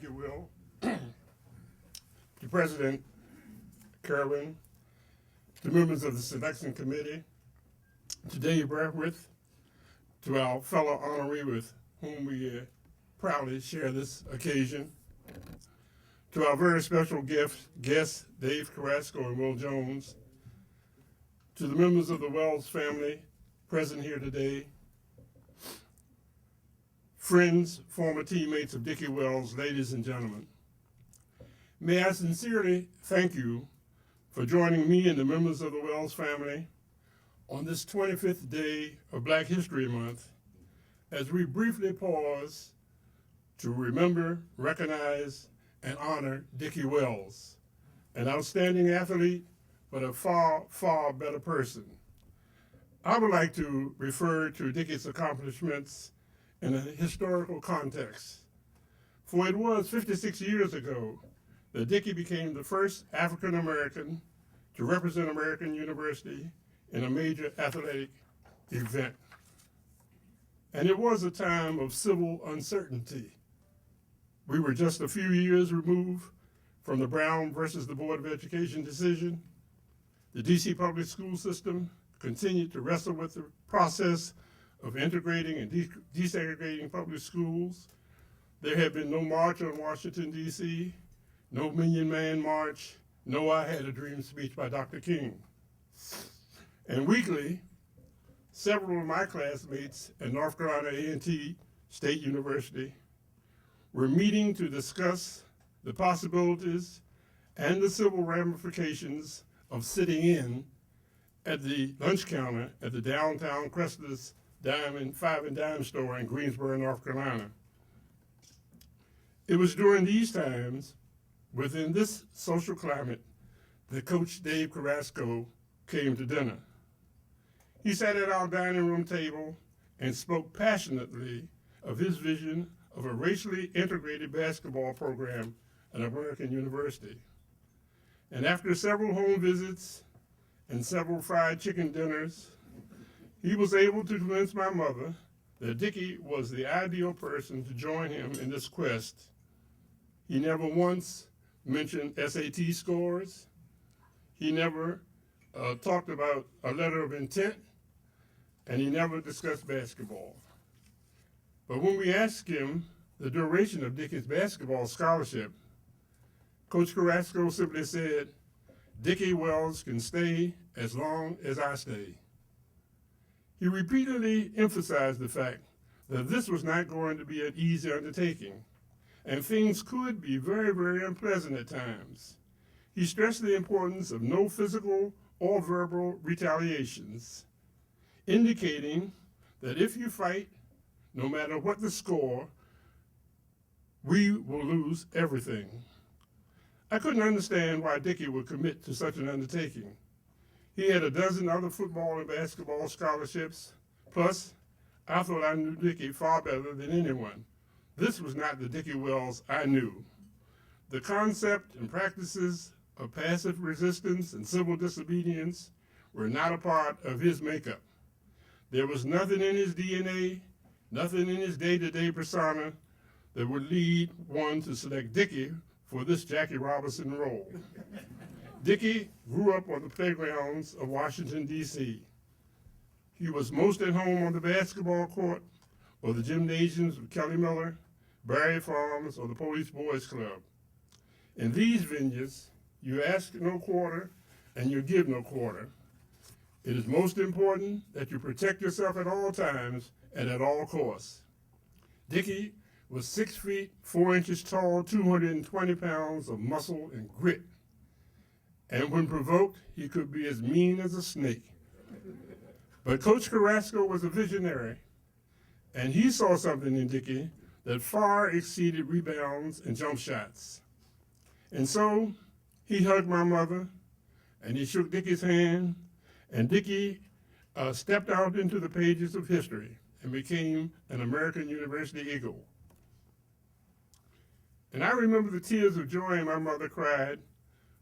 Thank you, Will. To President Kerwin, to members of the selection committee, to Dave Bradworth, to our fellow honoree with whom we proudly share this occasion, to our very special guests, Dave Carrasco and Will Jones, to the members of the Wells family present here today, friends, former teammates of Dickie Wells, ladies and gentlemen. May I sincerely thank you for joining me and the members of the Wells family on this 25th day of Black History Month as we briefly pause to remember, recognize, and honor Dickie Wells, an outstanding athlete, but a far, far better person. I would like to refer to Dickie's accomplishments in a historical context, for it was 56 years ago that Dickie became the first African American to represent American University in a major athletic event. And it was a time of civil uncertainty. We were just a few years removed from the Brown versus the Board of Education decision. The DC public school system continued to wrestle with the process of integrating and desegregating public schools. There had been no march on Washington, D.C., no Million Man March, no I Had a Dream speech by Dr. King. And weekly, several of my classmates at North Carolina A&T State University were meeting to discuss the possibilities and the civil ramifications of sitting in at the lunch counter at the downtown Crestless Five and Dime store in Greensboro, North Carolina. It was during these times, within this social climate, that Coach Dave Carrasco came to dinner. He sat at our dining room table and spoke passionately of his vision of a racially integrated basketball program at American University. And after several home visits and several fried chicken dinners, he was able to convince my mother that Dickie was the ideal person to join him in this quest. He never once mentioned SAT scores. He never talked about a letter of intent, and he never discussed basketball. But when we asked him the duration of Dickie's basketball scholarship, Coach Carrasco simply said, "Dickie Wells can stay as long as I stay." He repeatedly emphasized the fact that this was not going to be an easy undertaking, and things could be very, very unpleasant at times. He stressed the importance of no physical or verbal retaliations, indicating that if you fight, no matter what the score, we will lose everything. I couldn't understand why Dickie would commit to such an undertaking. He had a dozen other football and basketball scholarships. Plus, I thought I knew Dickie far better than anyone. This was not the Dickie Wells I knew. The concept and practices of passive resistance and civil disobedience were not a part of his makeup. There was nothing in his DNA, nothing in his day-to-day persona that would lead one to select Dickie for this Jackie Robinson role. Dickie grew up on the playgrounds of Washington, D.C. He was most at home on the basketball court or the gymnasiums of Kelly Miller, Barry Farms, or the Police Boys Club. In these venues, you ask no quarter and you give no quarter. It is most important that you protect yourself at all times and at all costs. Dickie was 6 feet, 4 inches tall, 220 pounds of muscle and grit. And when provoked, he could be as mean as a snake. But Coach Carrasco was a visionary, and he saw something in Dickie that far exceeded rebounds and jump shots. And so he hugged my mother, and he shook Dickie's hand, and Dickie stepped out into the pages of history and became an American University Eagle. And I remember the tears of joy my mother cried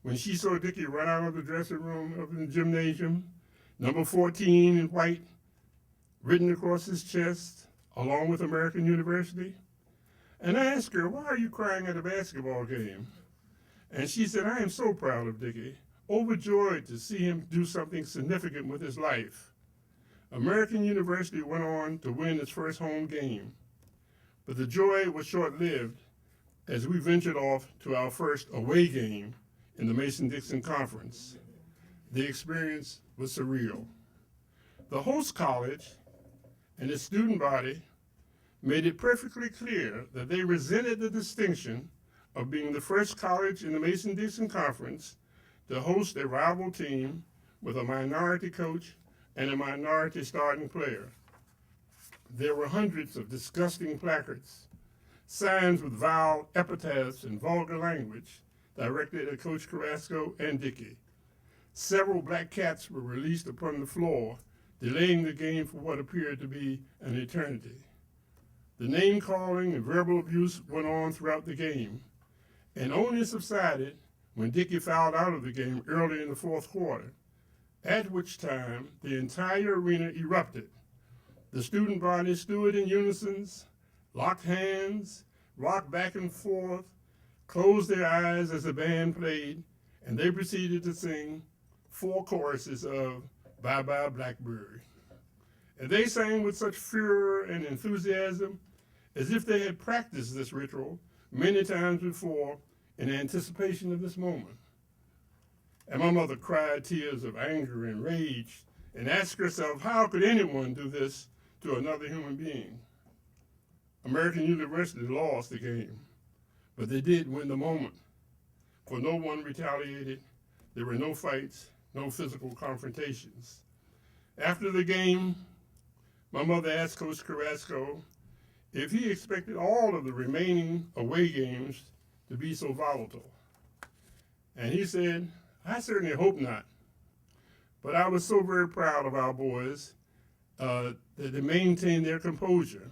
when she saw Dickie run out of the dressing room of the gymnasium, number 14 in white, written across his chest, along with American University. And I asked her, why are you crying at a basketball game? And she said, I am so proud of Dickie, overjoyed to see him do something significant with his life. American University went on to win its first home game, but the joy was short-lived as we ventured off to our first away game in the Mason-Dixon Conference. The experience was surreal. The host college and its student body made it perfectly clear that they resented the distinction of being the first college in the Mason-Dixon Conference to host a rival team with a minority coach and a minority starting player. There were hundreds of disgusting placards, signs with vile epithets and vulgar language directed at Coach Carrasco and Dickie. Several black cats were released upon the floor, delaying the game for what appeared to be an eternity. The name-calling and verbal abuse went on throughout the game, and only subsided when Dickie fouled out of the game early in the fourth quarter, at which time the entire arena erupted. The student body stood in unison, locked hands, rocked back and forth, closed their eyes as the band played, and they proceeded to sing 4 choruses of Bye Bye Blackbird. And they sang with such fervor and enthusiasm as if they had practiced this ritual many times before in anticipation of this moment. And my mother cried tears of anger and rage and asked herself, how could anyone do this to another human being? American University lost the game, but they did win the moment, for no one retaliated. There were no fights, no physical confrontations. After the game, my mother asked Coach Carrasco if he expected all of the remaining away games to be so volatile. And he said, I certainly hope not. But I was so very proud of our boys that they maintained their composure.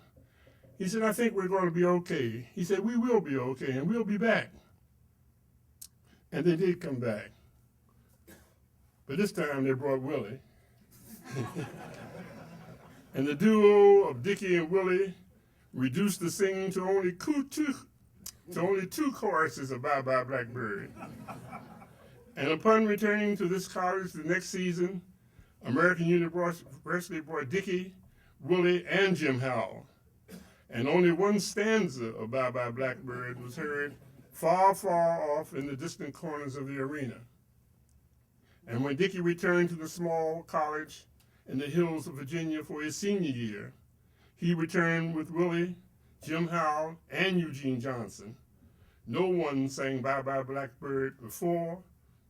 He said, I think we're going to be okay. He said, we will be okay, and we'll be back. And they did come back. But this time they brought Willie. And the duo of Dickie and Willie reduced the singing to only two choruses of Bye Bye Blackbird. And upon returning to this college the next season, American University brought Dickie, Willie, and Jim Howell. And only one stanza of Bye Bye Blackbird was heard far, far off in the distant corners of the arena. And when Dickie returned to the small college in the hills of Virginia for his senior year, he returned with Willie, Jim Howell, and Eugene Johnson. No one sang Bye Bye Blackbird before,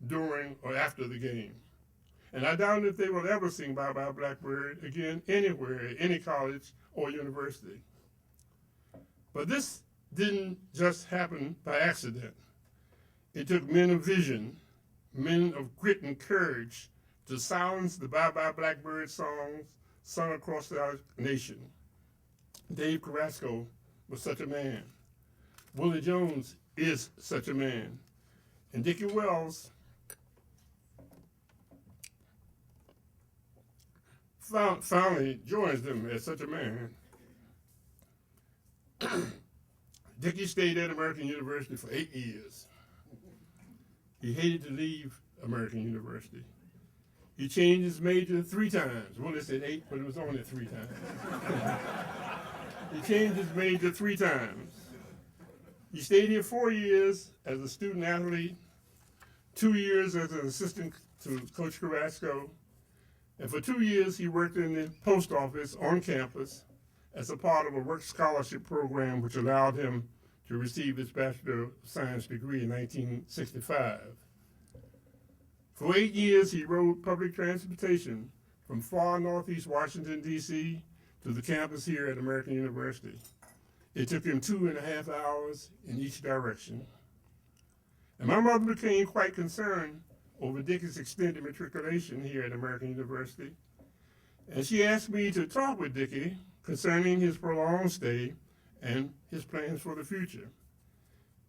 during, or after the game. And I doubt if they will ever sing Bye Bye Blackbird again anywhere, at any college or university. But this didn't just happen by accident. It took men of vision, men of grit and courage to silence the Bye Bye Blackbird songs sung across our nation. Dave Carrasco was such a man. Willie Jones is such a man. And Dickie Wells finally joins them as such a man. Dickie stayed at American University for 8 years. He hated to leave American University. He changed his major 3 times. Willie said 8, but it was only 3 times. He changed his major 3 times. He stayed here 4 years as a student athlete, 2 years as an assistant to Coach Carrasco, and for 2 years he worked in the post office on campus as a part of a work scholarship program which allowed him to receive his Bachelor of Science degree in 1965. For 8 years he rode public transportation from far northeast Washington, D.C. to the campus here at American University. It took him 2.5 hours in each direction. And my mother became quite concerned over Dickie's extended matriculation here at American University. And she asked me to talk with Dickie concerning his prolonged stay and his plans for the future.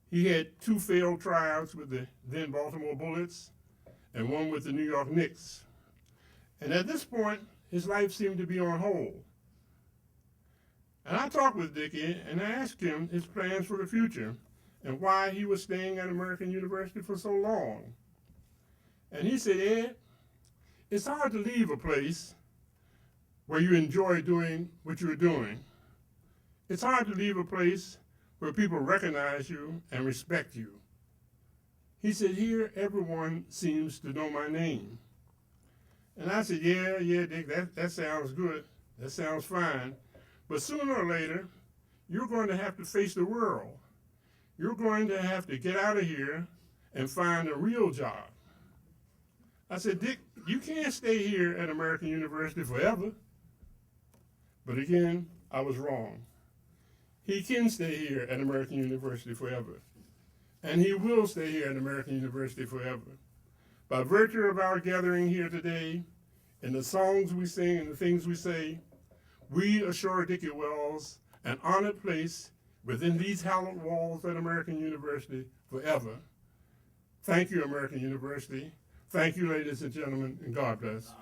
He had 2 failed tryouts with the then Baltimore Bullets and 1 with the New York Knicks. And at this point, his life seemed to be on hold. And I talked with Dickie and I asked him his plans for the future and why he was staying at American University for so long. And he said, Ed, it's hard to leave a place where you enjoy doing what you're doing. It's hard to leave a place where people recognize you and respect you. He said, here everyone seems to know my name. And I said, yeah, Dick, that sounds good. That sounds fine. But sooner or later, you're going to have to face the world. You're going to have to get out of here and find a real job. I said, Dick, you can't stay here at American University forever. But again, I was wrong. He can stay here at American University forever. And he will stay here at American University forever. By virtue of our gathering here today, and the songs we sing and the things we say, we assure Dickie Wells an honored place within these hallowed walls at American University forever. Thank you, American University. Thank you, ladies and gentlemen, and God bless.